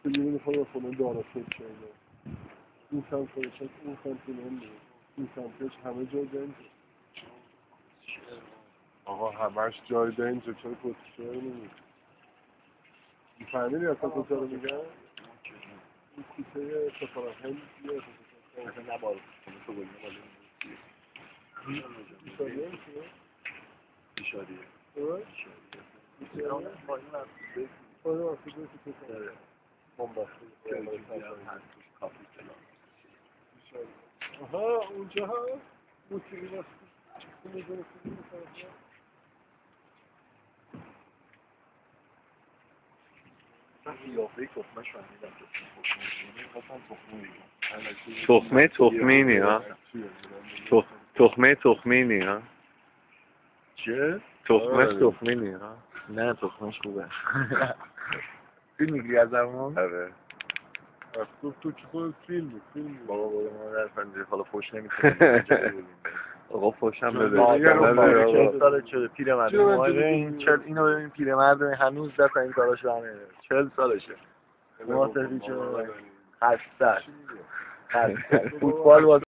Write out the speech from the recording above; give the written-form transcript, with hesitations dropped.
دیگه میخوام خونه دارا فکر کرده این سمت فرشت اون سمت نمیده این سمتش همه جا دنجه آقا همش جای دنجه چرا کتشه نمیده میفهمیدی اصلا کجا رو میگن؟ این کوچه سفارت هند یه اصلا نبارد تو بگیم ولی بیشاریه میشه؟ بیشاریه بیشاریه آره واسه دوی که کسا بامباسته کافی سلام آها اونجا ها موسیقی باسته میدونه سیدی میکنه من قیافه تخمش فهمیدم تخمه تخمینی ها تخمه تخمینی ها چه؟ تخمش تخمینی ها نه تخمش خوبه فیلم میگیری از همون؟ آره تو چه خود فیلم بابا ما در پنجره حالا فوش نمیکنیم آقا فوشم بده مادر 40 ساله شده پیرمرد اینو ببین پیرمرد هنوز دست این کاراش برنمیاد 40 سالشه ما سفید شده خسته فوتبال